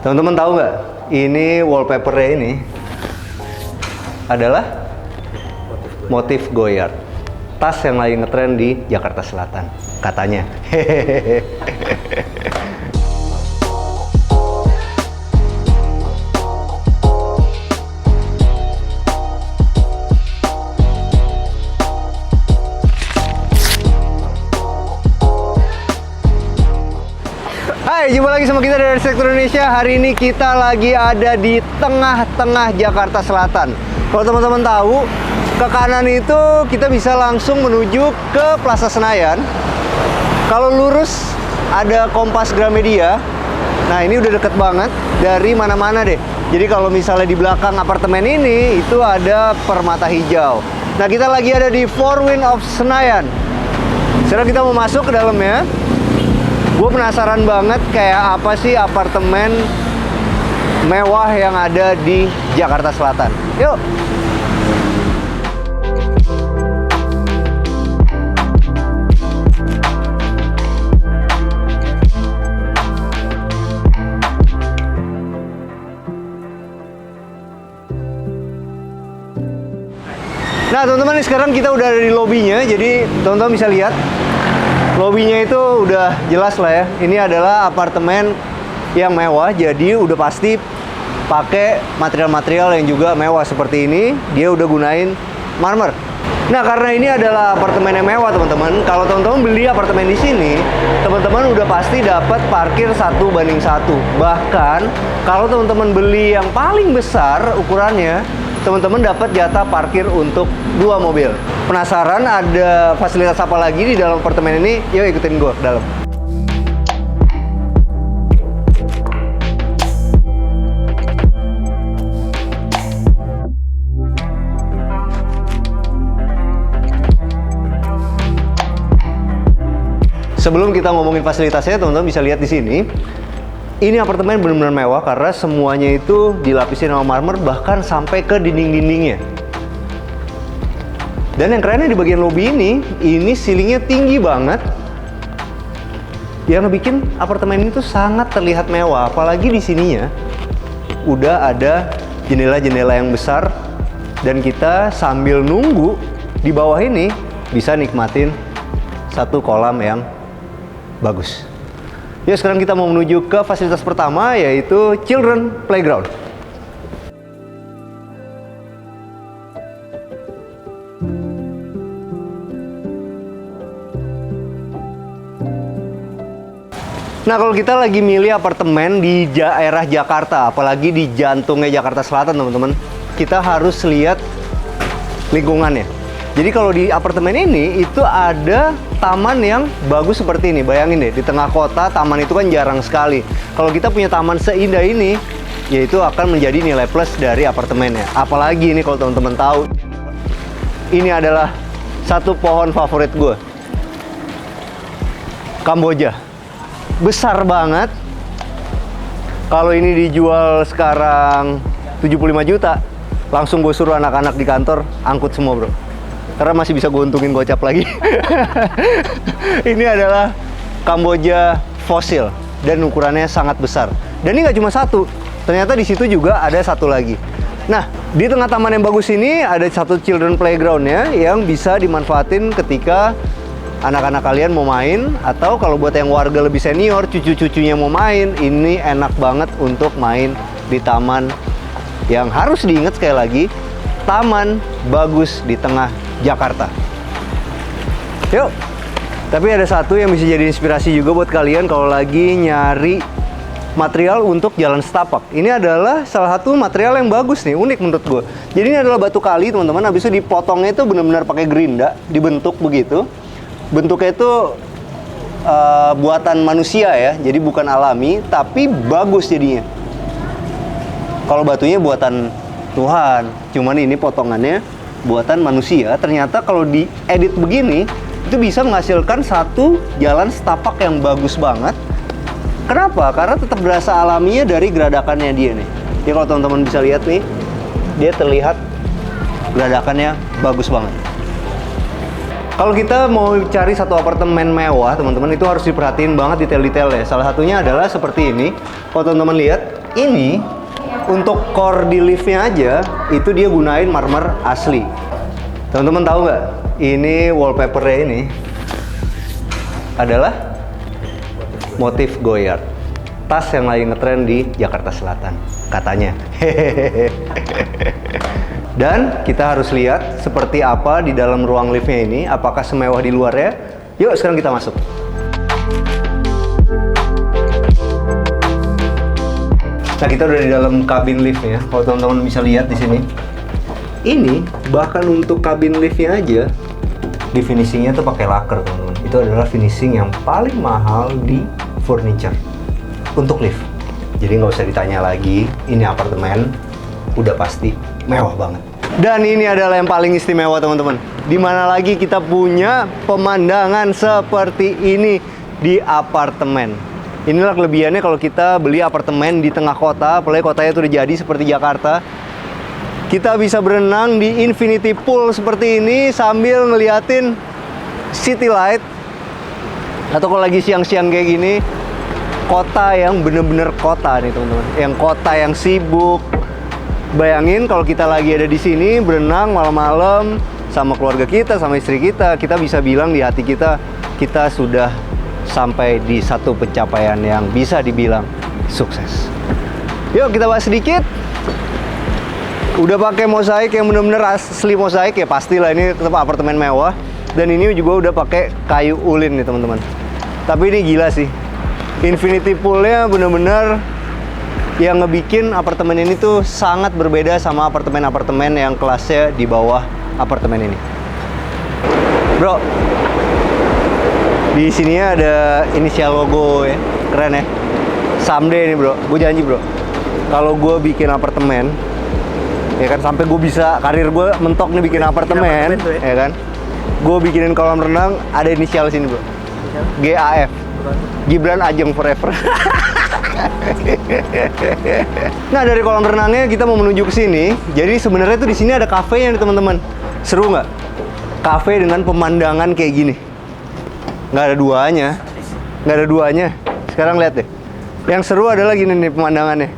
Teman-teman tahu nggak? Ini wallpapernya ini adalah motif Goyard. Tas yang lagi ngetren di Jakarta Selatan, katanya. Hehehe. Hai, jumpa lagi sama kita dari Sektor Indonesia. Hari ini kita lagi ada di tengah-tengah Jakarta Selatan. Kalau teman-teman tahu, ke kanan itu kita bisa langsung menuju ke Plaza Senayan. Kalau lurus ada Kompas Gramedia. Nah, ini udah deket banget dari mana-mana deh. Jadi kalau misalnya di belakang apartemen ini itu ada Permata Hijau. Nah, kita lagi ada di Four Winds of Senayan. Sekarang kita mau masuk ke dalamnya. Gue penasaran banget kayak apa sih apartemen mewah yang ada di Jakarta Selatan. Yuk! Nah, teman-teman, sekarang kita udah ada di lobinya. Jadi teman-teman bisa lihat lobinya itu udah jelas lah ya. Ini adalah apartemen yang mewah, jadi udah pasti pakai material-material yang juga mewah seperti ini. Dia udah gunain marmer. Nah, karena ini adalah apartemen yang mewah, teman-teman. Kalau teman-teman beli apartemen di sini, teman-teman udah pasti dapat parkir 1:1. Bahkan kalau teman-teman beli yang paling besar ukurannya, teman-teman dapat jatah parkir untuk 2 mobil. Penasaran ada fasilitas apa lagi di dalam apartemen ini? Yuk ikutin gue ke dalam. Sebelum kita ngomongin fasilitasnya, teman-teman bisa lihat di sini. Ini apartemen benar-benar mewah karena semuanya itu dilapisin sama marmer, bahkan sampai ke dinding-dindingnya. Dan yang kerennya di bagian lobby ini ceilingnya tinggi banget. Yang bikin apartemen ini tuh sangat terlihat mewah, apalagi di sininya udah ada jendela-jendela yang besar dan kita sambil nunggu di bawah ini bisa nikmatin satu kolam yang bagus. Ya, sekarang kita mau menuju ke fasilitas pertama, yaitu Children Playground. Nah, kalau kita lagi milih apartemen di daerah Jakarta, apalagi di jantungnya Jakarta Selatan, teman-teman, kita harus lihat lingkungannya. Jadi kalau di apartemen ini itu ada taman yang bagus seperti ini. Bayangin deh, di tengah kota taman itu kan jarang sekali. Kalau kita punya taman seindah ini, yaitu akan menjadi nilai plus dari apartemennya. Apalagi ini kalau teman-teman tahu, ini adalah satu pohon favorit gue, Kamboja. Besar banget. Kalau ini dijual sekarang 75 juta, langsung gue suruh anak-anak di kantor angkut semua, bro. Karena masih bisa gue untungin gocap lagi. Ini adalah Kamboja fosil dan ukurannya sangat besar. Dan ini nggak cuma satu, ternyata di situ juga ada satu lagi. Nah, di tengah taman yang bagus ini ada satu children playground-nya yang bisa dimanfaatin ketika anak-anak kalian mau main, atau kalau buat yang warga lebih senior, cucu-cucunya mau main, ini enak banget untuk main di taman yang harus diingat sekali lagi, taman bagus di tengah Jakarta. Yuk, tapi ada satu yang bisa jadi inspirasi juga buat kalian kalau lagi nyari material untuk jalan setapak. Ini adalah salah satu material yang bagus nih, unik menurut gue. Jadi ini adalah batu kali, teman-teman. Habis itu dipotongnya itu benar-benar pakai gerinda, dibentuk begitu. Bentuknya itu buatan manusia ya, jadi bukan alami, tapi bagus jadinya. Kalau batunya buatan Tuhan, cuman ini potongannya buatan manusia. Ternyata kalau diedit begini, itu bisa menghasilkan satu jalan setapak yang bagus banget. Kenapa? Karena tetap berasa alaminya dari geradakannya dia nih. Jadi kalau teman-teman bisa lihat nih, dia terlihat geradakannya bagus banget. Kalau kita mau cari satu apartemen mewah, teman-teman, itu harus diperhatiin banget detail-detailnya. Salah satunya adalah seperti ini. Kalau teman-teman lihat, Ini untuk core di liftnya aja itu dia gunain marmer asli. Teman-teman tahu nggak? Ini wallpapernya ini adalah motif Goyard. Tas yang lagi ngetren di Jakarta Selatan, katanya. Dan kita harus lihat seperti apa di dalam ruang liftnya ini. Apakah semewah di luarnya? Yuk sekarang kita masuk. Nah, kita udah di dalam kabin liftnya. Kalau teman-teman bisa lihat di sini, ini bahkan untuk kabin liftnya aja, di finishingnya tuh pakai lacquer, teman-teman. Itu adalah finishing yang paling mahal di furniture untuk lift. Jadi nggak usah ditanya lagi, ini apartemen udah pasti mewah banget. Dan ini adalah yang paling istimewa, teman-teman. Dimana lagi kita punya pemandangan seperti ini di apartemen. Inilah kelebihannya kalau kita beli apartemen di tengah kota, apalagi kotanya itu udah jadi seperti Jakarta. Kita bisa berenang di infinity pool seperti ini sambil ngeliatin city light. Atau kalau lagi siang-siang kayak gini, kota yang bener-bener kota nih, teman-teman. Yang kota yang sibuk. Bayangin kalau kita lagi ada di sini berenang malam-malam sama keluarga kita, sama istri kita, kita bisa bilang di hati kita, kita sudah sampai di satu pencapaian yang bisa dibilang sukses. Yuk kita bahas sedikit. Udah pakai mosaik yang bener-bener asli mosaik ya, pastilah ini tetap apartemen mewah. Dan ini juga udah pakai kayu ulin nih, teman-teman. Tapi ini gila sih, infinity poolnya bener-bener yang ngebikin apartemen ini tuh sangat berbeda sama apartemen-apartemen yang kelasnya di bawah apartemen ini. Bro, di sini ada inisial logo ya, keren ya. Someday nih bro, gue janji bro, kalau gue bikin apartemen, ya kan, sampai gue bisa karir gue mentok nih bikin apartemen, ya kan, gue bikinin kolam renang ada inisial sini bro, GAF, Gibran Ajeng Forever. Nah, dari kolam renangnya kita mau menuju ke sini. Jadi sebenarnya tuh di sini ada kafenya nih teman-teman. Seru nggak? Kafe dengan pemandangan kayak gini. Nggak ada duanya. Nggak ada duanya. Sekarang lihat deh. Yang seru adalah gini nih pemandangannya.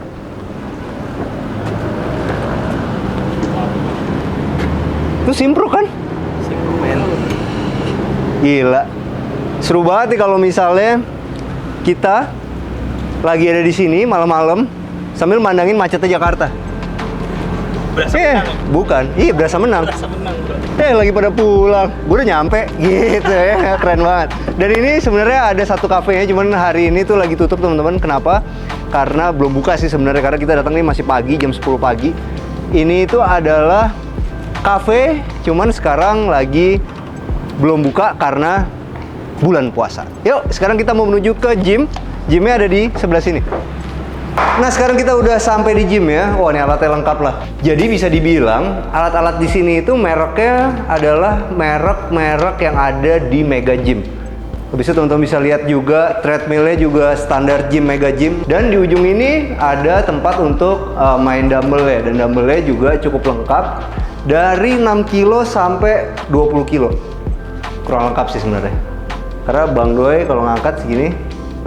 Itu simpro kan? Simpro men. Gila. Seru banget nih kalau misalnya kita lagi ada di sini malam-malam sambil mandangin macetnya Jakarta. Berasa menang. Bukan. Iya, berasa menang. Berasa menang, bro. Lagi pada pulang. Gue udah nyampe gitu ya. Keren banget. Dan ini sebenarnya ada satu kafenya, cuman hari ini tuh lagi tutup, teman-teman. Kenapa? Karena belum buka sih sebenarnya, karena kita datang nih masih pagi, jam 10 pagi. Ini itu adalah kafe, cuman sekarang lagi belum buka karena bulan puasa. Yuk, sekarang kita mau menuju ke gym. Gymnya ada di sebelah sini. Nah, sekarang kita udah sampai di gym ya. Wah, ini alatnya lengkap lah. Jadi bisa dibilang alat-alat di sini itu mereknya adalah merek-merek yang ada di Mega Gym. Habis itu teman-teman bisa lihat juga treadmillnya juga standar gym Mega Gym. Dan di ujung ini ada tempat untuk main dumbbell ya. Dan dumbbellnya juga cukup lengkap. Dari 6 kilo sampai 20 kilo. Kurang lengkap sih sebenarnya. Karena Bang Doi kalau ngangkat segini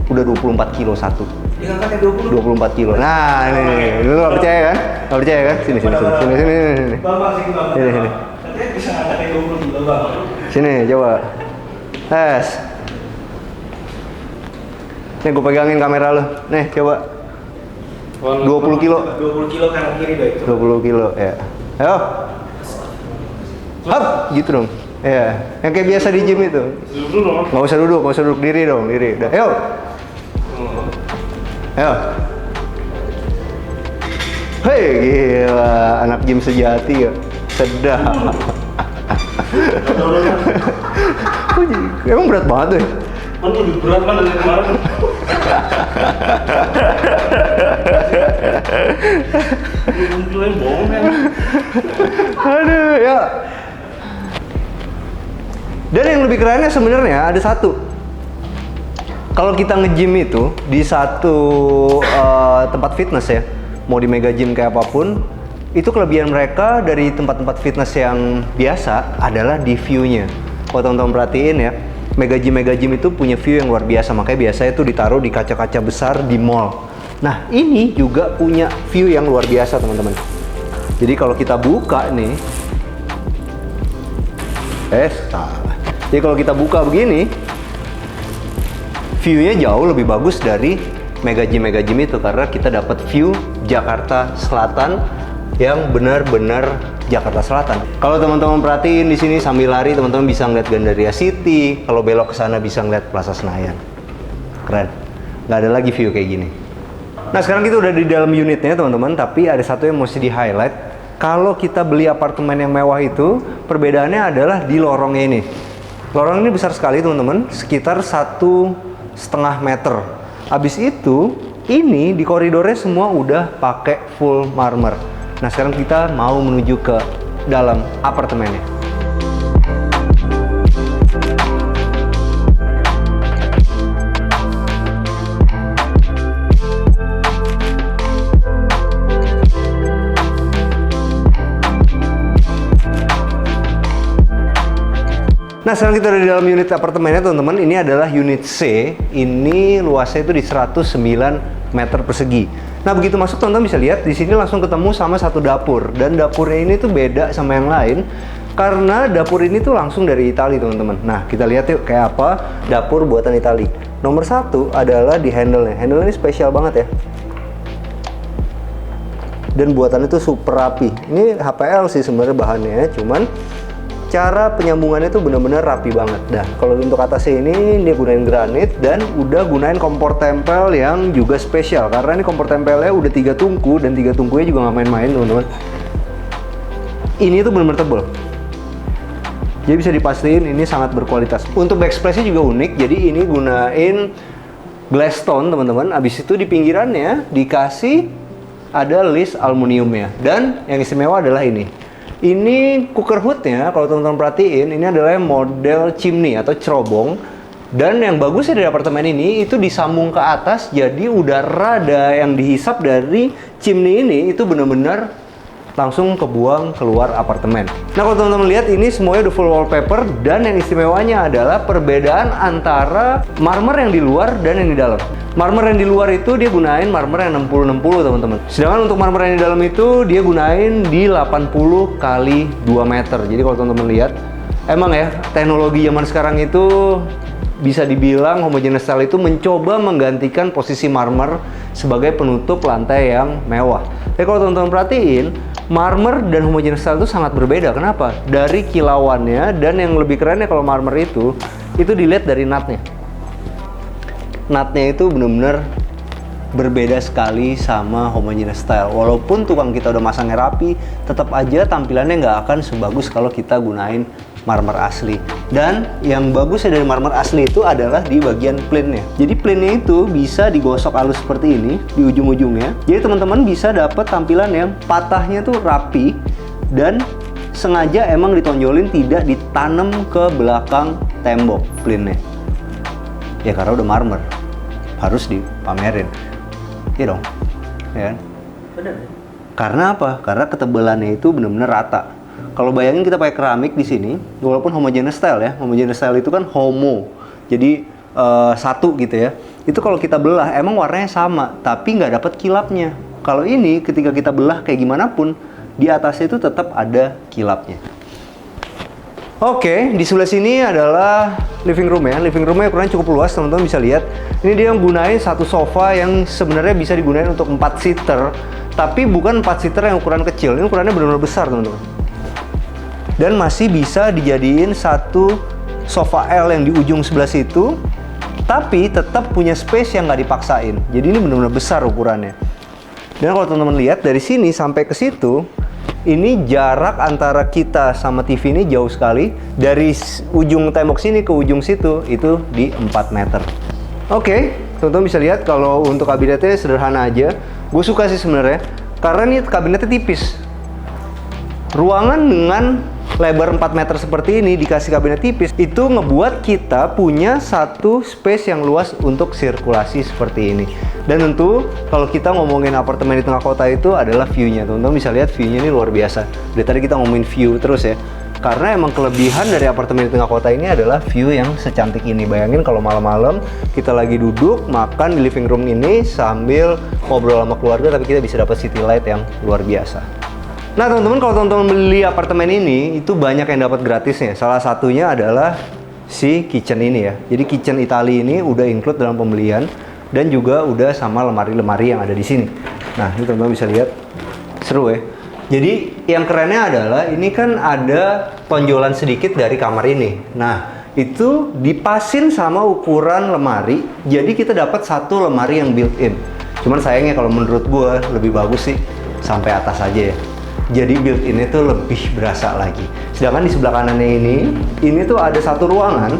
udah 24 kilo satu. Dia ngangkatnya 24 kilo. Nah, ini. Lu nggak percaya kan? Nggak percaya kan? Sini. Bang, sini, Bang. Sini. Katanya bisa ngangkatnya 20 kilo, Bang. Sini, coba. Tes. Nih, gue pegangin kamera lu. Nih, coba. 20 kilo. 20 kilo kanan kiri deh itu. 20 kilo, ya. Ayo. Hop, gitu dong. Ya, yang kayak biasa di gym itu. Nggak usah duduk diri dong, diri. Udah, ayo. Ayo. Hei, gila, anak gym sejati ya. Sedap. Emang berat banget tuh. Kan lebih berat kan dari kemarin. Munculin bohong kan. Aduh, ya. Dan yang lebih kerennya sebenarnya ada satu. Kalau kita nge-gym itu di satu tempat fitness ya, mau di Mega Gym kayak apapun, itu kelebihan mereka dari tempat-tempat fitness yang biasa adalah di view-nya. Kalau teman-teman perhatiin ya, Mega Gym itu punya view yang luar biasa, makanya biasanya itu ditaruh di kaca-kaca besar di mall. Nah, ini juga punya view yang luar biasa, teman-teman. Jadi kalau kita buka nih, salah. Jadi kalau kita buka begini, view-nya jauh lebih bagus dari Mega Gym itu karena kita dapat view Jakarta Selatan yang benar-benar Jakarta Selatan. Kalau teman-teman perhatiin di sini sambil lari, teman-teman bisa ngeliat Gandaria City. Kalau belok ke sana bisa ngeliat Plaza Senayan. Keren. Nggak ada lagi view kayak gini. Nah, sekarang kita udah di dalam unitnya, teman-teman. Tapi ada satu yang mesti di-highlight. Kalau kita beli apartemen yang mewah itu, perbedaannya adalah di lorongnya ini. Lorong ini besar sekali, teman-teman. Sekitar 1,5 meter. Habis itu, ini di koridornya semua udah pakai full marmer. Nah, sekarang kita mau menuju ke dalam apartemennya. Nah, sekarang kita ada di dalam unit apartemennya, teman-teman. Ini adalah unit C. Ini luasnya itu di 109 meter persegi. Nah, begitu masuk, teman-teman bisa lihat di sini langsung ketemu sama satu dapur. Dan dapurnya ini tuh beda sama yang lain karena dapur ini tuh langsung dari Italia, teman-teman. Nah, kita lihat yuk kayak apa dapur buatan Italia. Nomor satu adalah di handle-nya. Handle ini spesial banget ya. Dan buatannya tuh super rapi. Ini HPL sih sebenarnya bahannya, cuman cara penyambungannya tuh benar-benar rapi banget. Nah, kalau untuk atasnya ini dia gunain granit dan udah gunain kompor tempel yang juga spesial karena ini kompor tempelnya udah 3 tungku dan 3 tungkunya juga nggak main-main, teman-teman. Ini tuh benar-benar tebel. Jadi bisa dipastiin ini sangat berkualitas. Untuk backsplash-nya juga unik. Jadi ini gunain glass stone, teman-teman. Abis itu di pinggirannya dikasih ada list aluminiumnya. Dan yang istimewa adalah ini. Ini cooker hoodnya, kalau teman-teman perhatiin, ini adalah model chimney atau cerobong. Dan yang bagusnya dari apartemen ini, itu disambung ke atas, jadi udara yang dihisap dari chimney ini, itu benar-benar langsung kebuang keluar apartemen. Nah, kalau teman-teman lihat, ini semuanya udah full wallpaper, dan yang istimewanya adalah perbedaan antara marmer yang di luar dan yang di dalam. Marmer yang di luar itu dia gunain marmer yang 60-60, teman-teman. Sedangkan untuk marmer yang di dalam itu dia gunain di 80 kali 2 meter. Jadi kalau teman-teman lihat, emang ya teknologi zaman sekarang itu bisa dibilang homogeneous style itu mencoba menggantikan posisi marmer sebagai penutup lantai yang mewah. Tapi kalau teman-teman perhatiin, marmer dan homogeneous style itu sangat berbeda. Kenapa? Dari kilauannya, dan yang lebih kerennya kalau marmer itu dilihat dari nutnya. Nutnya itu benar-benar berbeda sekali sama homogeneous style. Walaupun tukang kita udah masangnya rapi, tetap aja tampilannya nggak akan sebagus kalau kita gunain marmer asli. Dan yang bagusnya dari marmer asli itu adalah di bagian plainnya. Jadi plainnya itu bisa digosok halus seperti ini di ujung-ujungnya. Jadi teman-teman bisa dapat tampilan yang patahnya tuh rapi dan sengaja emang ditonjolin, tidak ditanam ke belakang tembok plainnya. Ya karena udah marmer, harus dipamerin. Iya dong, ya kan? Benar. Karena apa? Karena ketebalannya itu benar-benar rata. Kalau bayangin kita pakai keramik di sini, walaupun homogeneous style ya, homogeneous style itu kan homo, jadi satu gitu ya. Itu kalau kita belah emang warnanya sama, tapi nggak dapat kilapnya. Kalau ini ketika kita belah kayak gimana pun, di atasnya itu tetap ada kilapnya. Oke, di sebelah sini adalah living room ya. Living roomnya ukurannya cukup luas, teman-teman bisa lihat. Ini dia yang gunain satu sofa yang sebenarnya bisa digunain untuk 4 seater, tapi bukan 4 seater yang ukuran kecil. Ini ukurannya benar-benar besar, teman-teman. Dan masih bisa dijadiin satu sofa L yang di ujung sebelah situ, tapi tetap punya space yang nggak dipaksain. Jadi ini benar-benar besar ukurannya. Dan kalau teman-teman lihat dari sini sampai ke situ, ini jarak antara kita sama TV ini jauh sekali. Dari ujung tembok sini ke ujung situ itu di 4 meter. Oke, teman-teman bisa lihat kalau untuk kabinetnya sederhana aja. Gue suka sih sebenarnya karena ini kabinetnya tipis. Ruangan dengan lebar 4 meter seperti ini dikasih kabinet tipis, itu ngebuat kita punya satu space yang luas untuk sirkulasi seperti ini. Dan tentu kalau kita ngomongin apartemen di tengah kota itu adalah view-nya. Teman-teman bisa lihat view-nya ini luar biasa. Dari tadi kita ngomongin view terus ya. karena emang kelebihan dari apartemen di tengah kota ini adalah view yang secantik ini. Bayangin kalau malam-malam kita lagi duduk makan di living room ini sambil ngobrol sama keluarga, tapi kita bisa dapat city light yang luar biasa. Nah teman-teman, kalau teman-teman beli apartemen ini itu banyak yang dapat gratisnya. Salah satunya adalah si kitchen ini ya. Jadi kitchen Italia ini udah include dalam pembelian dan juga udah sama lemari-lemari yang ada di sini. Nah ini teman-teman bisa lihat, seru ya. Jadi yang kerennya adalah ini kan ada tonjolan sedikit dari kamar ini. Nah, itu dipasin sama ukuran lemari. Jadi kita dapat satu lemari yang built-in. Cuman sayangnya kalau menurut gue lebih bagus sih sampai atas aja ya. Jadi built-in itu lebih berasa lagi. Sedangkan di sebelah kanannya ini tuh ada satu ruangan.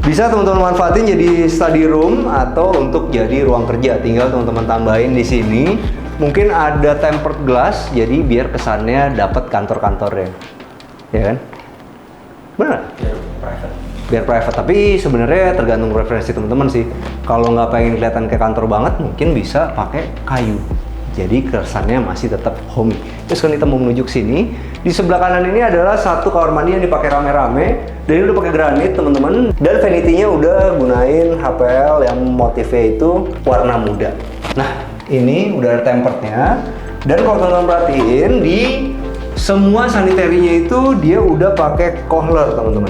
Bisa teman-teman manfaatin jadi study room atau untuk jadi ruang kerja. Tinggal teman-teman tambahin di sini. Mungkin ada tempered glass, jadi biar kesannya dapat kantor-kantornya, ya kan? Benar? Biar private. Tapi sebenarnya tergantung preferensi teman-teman sih. Kalau nggak pengen kelihatan kayak kantor banget, mungkin bisa pakai kayu. Jadi kesannya masih tetap homey. Terus kan kita mau menuju ke sini. Di sebelah kanan ini adalah satu kamar mandi yang dipakai rame-rame. Dan ini udah pakai granit teman-teman. Dan vanity-nya udah gunain HPL yang motifnya itu warna muda. Nah, ini udah ada temperednya, dan kalau teman-teman perhatiin di semua sanitarinya itu dia udah pakai Kohler teman-teman.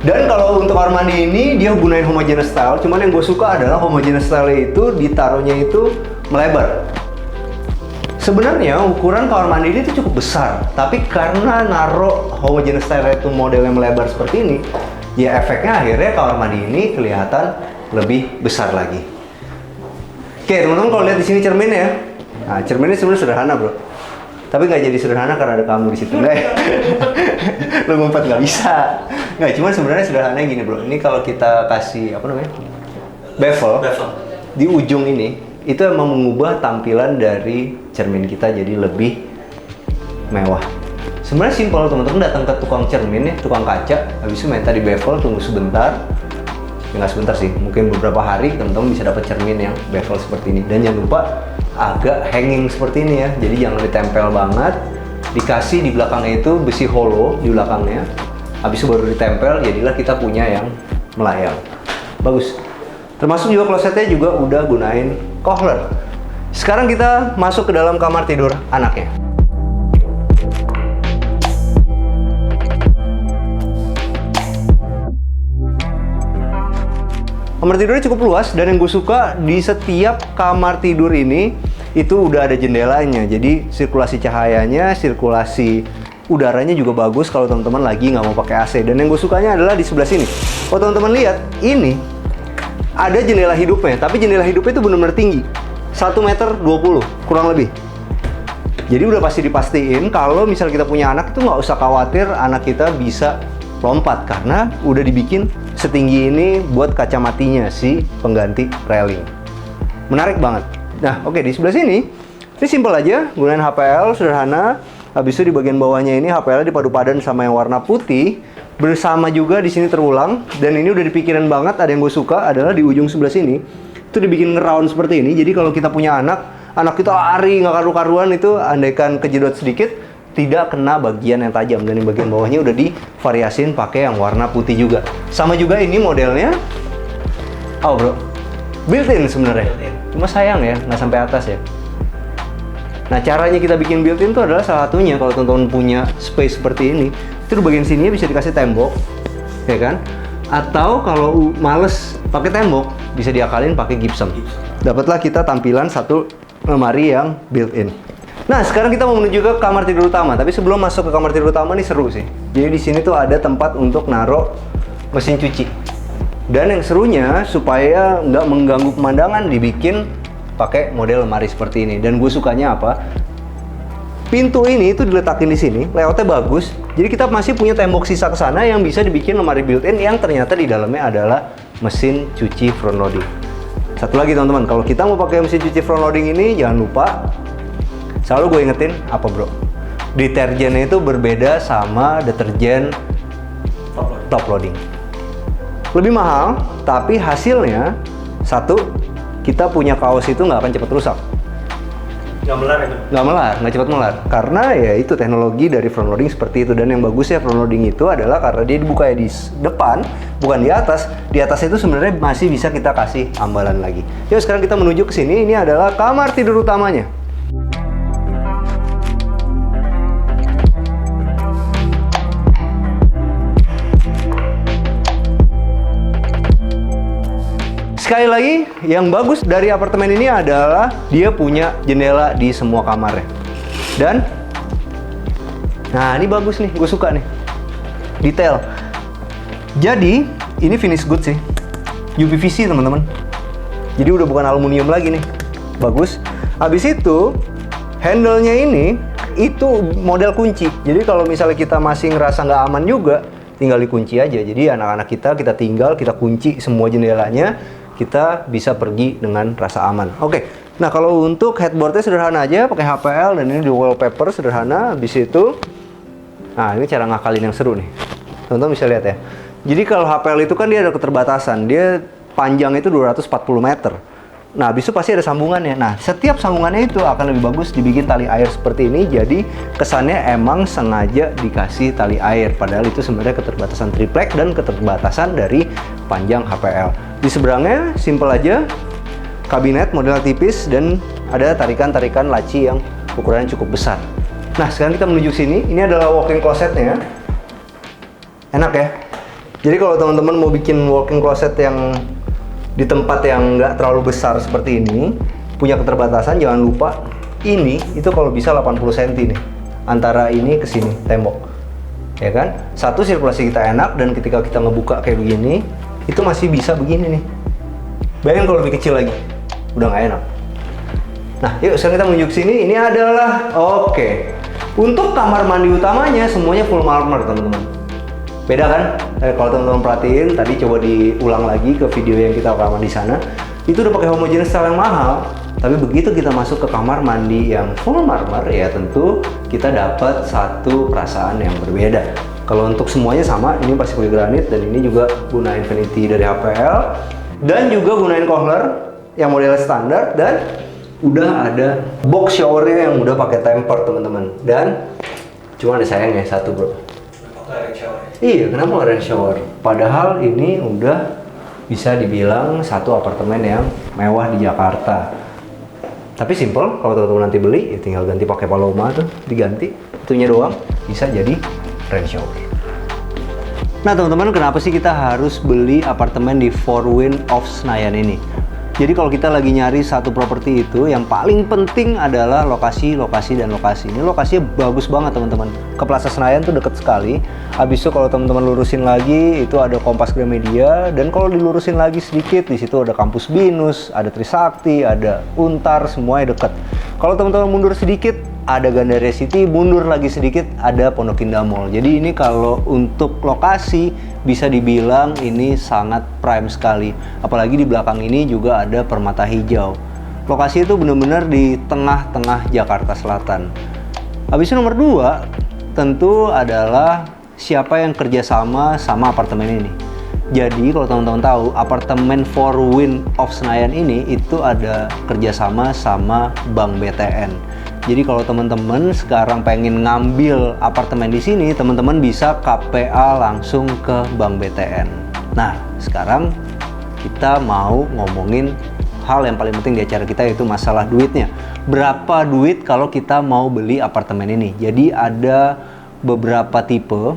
Dan kalau untuk kamar mandi ini dia gunain homogeneous style, cuman yang gue suka adalah homogeneous style itu ditaruhnya itu melebar. Sebenarnya ukuran kamar mandi ini itu cukup besar, tapi karena naruh homogeneous style itu modelnya melebar seperti ini, ya efeknya akhirnya kamar mandi ini kelihatan lebih besar lagi. Oke teman-teman, kalau lihat di sini cerminnya ya. Nah cerminnya sebenarnya sederhana bro, tapi nggak jadi sederhana karena ada kamu di situ. Nggak ya? Lo ngumpet nggak bisa. Nggak, cuma sebenarnya sederhananya gini bro. Ini kalau kita kasih apa namanya bevel di ujung ini, itu emang mengubah tampilan dari cermin kita jadi lebih mewah. Sebenarnya simpel teman-teman, datang ke tukang cermin ya, tukang kaca, habis itu minta di bevel, tunggu sebentar. Ya nggak sebentar sih, mungkin beberapa hari teman-teman bisa dapat cermin yang bevel seperti ini. Dan jangan lupa agak hanging seperti ini ya, jadi jangan ditempel banget. Dikasih di belakangnya itu besi hollow di belakangnya, habis itu baru ditempel, jadilah kita punya yang melayang. Bagus. Termasuk juga klosetnya juga udah gunain Kohler. Sekarang kita masuk ke dalam kamar tidur anaknya. Kamar tidurnya cukup luas, dan yang gue suka di setiap kamar tidur ini itu udah ada jendelanya. Jadi sirkulasi cahayanya, sirkulasi udaranya juga bagus kalau teman-teman lagi nggak mau pakai AC. Dan yang gue sukanya adalah di sebelah sini. Kalau teman-teman lihat, ini ada jendela hidupnya, tapi jendela hidupnya itu benar-benar tinggi. 1,20 meter kurang lebih. Jadi udah pasti dipastiin kalau misal kita punya anak itu nggak usah khawatir anak kita bisa lompat, karena udah dibikin setinggi ini buat kacamatinya si pengganti railing. Menarik banget. Nah, oke, di sebelah sini ini simpel aja, gunain HPL sederhana. Habis itu di bagian bawahnya ini HPL dipadu padan sama yang warna putih, bersama juga di sini terulang. Dan ini udah dipikirin banget. Ada yang gue suka adalah di ujung sebelah sini itu dibikin ngeround seperti ini. Jadi kalau kita punya anak kita lari nggak karu-karuan, itu andaikan kejedot sedikit tidak kena bagian yang tajam. Dan yang bagian bawahnya udah divariasin pakai yang warna putih juga. Sama juga ini modelnya, oh bro, built-in sebenarnya. Cuma sayang ya, nggak sampai atas ya. Nah caranya kita bikin built-in itu adalah salah satunya, kalau teman-teman punya space seperti ini, itu di bagian sini bisa dikasih tembok, ya kan? Atau kalau males pakai tembok, bisa diakalin pakai gypsum. Dapatlah kita tampilan satu lemari yang built-in. Nah, sekarang kita mau menuju ke kamar tidur utama. Tapi sebelum masuk ke kamar tidur utama nih seru sih. Jadi di sini tuh ada tempat untuk naruh mesin cuci. Dan yang serunya supaya nggak mengganggu pemandangan, dibikin pakai model lemari seperti ini. Dan gue sukanya apa? Pintu ini itu diletakin di sini, layoutnya bagus. Jadi kita masih punya tembok sisa ke sana yang bisa dibikin lemari built-in yang ternyata di dalamnya adalah mesin cuci front loading. Satu lagi teman-teman, kalau kita mau pakai mesin cuci front loading ini, jangan lupa selalu gue ingetin apa bro, deterjennya itu berbeda sama deterjen top loading. Lebih mahal, tapi hasilnya satu, kita punya kaos itu nggak akan cepat rusak. Nggak melar ya? nggak cepat melar. Karena ya itu teknologi dari front loading seperti itu. Dan yang bagusnya front loading itu adalah karena dia dibuka di depan, bukan di atas. Di atas itu sebenarnya masih bisa kita kasih ambalan lagi. Yuk sekarang kita menuju ke sini. Ini adalah kamar tidur utamanya. Sekali lagi, yang bagus dari apartemen ini adalah dia punya jendela di semua kamarnya. Dan, nah ini bagus nih, gue suka nih. Detail. Jadi, ini finish good sih. UPVC teman-teman. Jadi udah bukan aluminium lagi nih. Bagus. Habis itu, handle-nya ini, itu model kunci. Jadi kalau misalnya kita masih ngerasa nggak aman juga, tinggal dikunci aja. Jadi anak-anak kita tinggal, kita kunci semua jendelanya, kita bisa pergi dengan rasa aman. Oke, nah kalau untuk headboardnya sederhana aja, pakai HPL dan ini di wallpaper sederhana. Habis itu, nah ini cara ngakalin yang seru nih. Teman-teman bisa lihat ya. Jadi kalau HPL itu kan dia ada keterbatasan, dia panjang itu 240 meter. Nah, habis itu pasti ada sambungannya. Nah, setiap sambungannya itu akan lebih bagus dibikin tali air seperti ini. Jadi kesannya emang sengaja dikasih tali air. Padahal itu sebenarnya keterbatasan triplek dan keterbatasan dari panjang HPL. Di seberangnya simple aja, kabinet model tipis dan ada tarikan-tarikan laci yang ukurannya cukup besar. Nah, sekarang kita menuju sini. Ini adalah walk-in closetnya. Enak ya. Jadi kalau teman-teman mau bikin walk-in closet yang di tempat yang nggak terlalu besar seperti ini, punya keterbatasan, jangan lupa ini itu kalau bisa 80 cm nih antara ini ke sini tembok, ya kan? Satu, sirkulasi kita enak, dan ketika kita ngebuka kayak begini itu masih bisa begini nih. Bayangin kalau lebih kecil lagi, udah nggak enak. Nah, yuk sekarang kita menuju ke sini. Ini adalah untuk kamar mandi utamanya semuanya full marmer teman-teman. Beda kan? Kalau teman-teman perhatiin, tadi coba diulang lagi ke video yang kita rekaman di sana. Itu udah pakai homogeneous style yang mahal. Tapi begitu kita masuk ke kamar mandi yang full marmer, ya tentu kita dapat satu perasaan yang berbeda. Kalau untuk semuanya sama, ini pasti poligranit dan ini juga guna Infinity dari HPL. Dan juga gunain Kohler yang model standar, dan udah ada box showernya yang udah pakai temper teman-teman. Dan cuma ada sayangnya satu bro. Iya, kenapa nggak ada shower? Padahal ini udah bisa dibilang satu apartemen yang mewah di Jakarta. Tapi simple, kalau teman-teman nanti beli, ya tinggal ganti pakai Paloma tuh, diganti. Itunya doang, bisa jadi rain shower. Nah teman-teman, kenapa sih kita harus beli apartemen di Four Winds of Senayan ini? Jadi kalau kita lagi nyari satu properti itu, yang paling penting adalah lokasi, dan lokasi. Ini lokasinya bagus banget teman-teman. Ke Plaza Senayan tuh deket sekali. Habis itu kalau teman-teman lurusin lagi, itu ada Kompas Gramedia. Dan kalau dilurusin lagi sedikit, di situ ada Kampus Binus, ada Trisakti, ada Untar, semuanya deket. Kalau teman-teman mundur sedikit, ada Gandaria City, mundur lagi sedikit, ada Pondok Indah Mall. Jadi ini kalau untuk lokasi, bisa dibilang ini sangat prime sekali. Apalagi di belakang ini juga ada Permata Hijau. Lokasi itu benar-benar di tengah-tengah Jakarta Selatan. Habis itu nomor 2, tentu adalah siapa yang kerjasama sama apartemen ini. Jadi kalau teman-teman tahu, apartemen Four Winds of Senayan ini itu ada kerjasama sama Bank BTN. Jadi kalau teman-teman sekarang pengen ngambil apartemen di sini, teman-teman bisa KPA langsung ke Bank BTN. Nah, sekarang kita mau ngomongin hal yang paling penting di acara kita, yaitu masalah duitnya. Berapa duit kalau kita mau beli apartemen ini? Jadi ada beberapa tipe,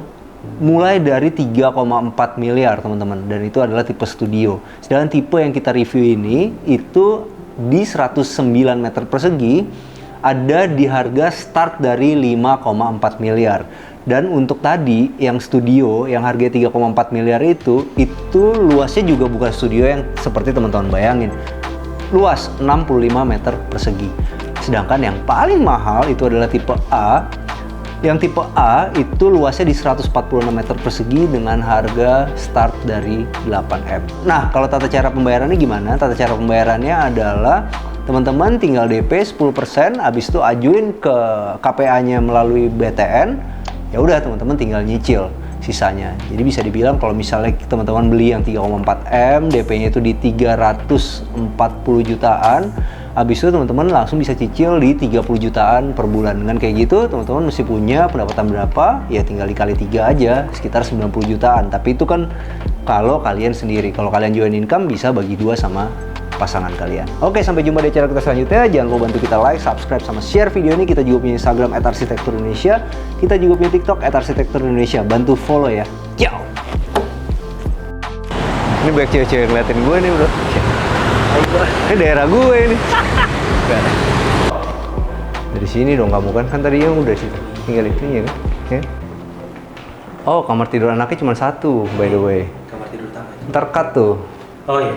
mulai dari 3,4 miliar teman-teman, dan itu adalah tipe studio. Sedangkan tipe yang kita review ini itu di 109 meter persegi, ada di harga start dari 5,4 miliar. Dan untuk tadi yang studio yang harga 3,4 miliar itu luasnya juga bukan studio yang seperti teman-teman bayangin. Luas 65 meter persegi. Sedangkan yang paling mahal itu adalah tipe A. Yang tipe A itu luasnya di 146 meter persegi dengan harga start dari 8M. Nah, kalau tata cara pembayarannya gimana? Tata cara pembayarannya adalah teman-teman tinggal DP 10%, habis itu ajuin ke KPA-nya melalui BTN. Ya udah teman-teman tinggal nyicil sisanya. Jadi bisa dibilang kalau misalnya teman-teman beli yang 3,4M, DP-nya itu di 340 jutaan, Habis itu teman-teman langsung bisa cicil di 30 jutaan per bulan. Dengan kayak gitu teman-teman mesti punya pendapatan berapa? Ya tinggal dikali 3 aja, sekitar 90 jutaan. Tapi itu kan kalau kalian sendiri. Kalau kalian join income bisa bagi 2 sama pasangan kalian. Oke, sampai jumpa di acara kita selanjutnya. Jangan lupa bantu kita like, subscribe, sama share video ini. Kita juga punya Instagram @arsitekturindonesia. Kita juga punya TikTok @arsitekturindonesia. Bantu follow ya. Ciao. Ini banyak cewek-cewek ngeliatin gue nih bro. Ini daerah gue ini. Dari sini dong kamu kan tadi yang udah situ. Tinggal itu ya kan. Ya. Oh, kamar tidur anaknya cuma 1 by the way. Kamar tidur utama. Ntar cut tuh. Oh iya.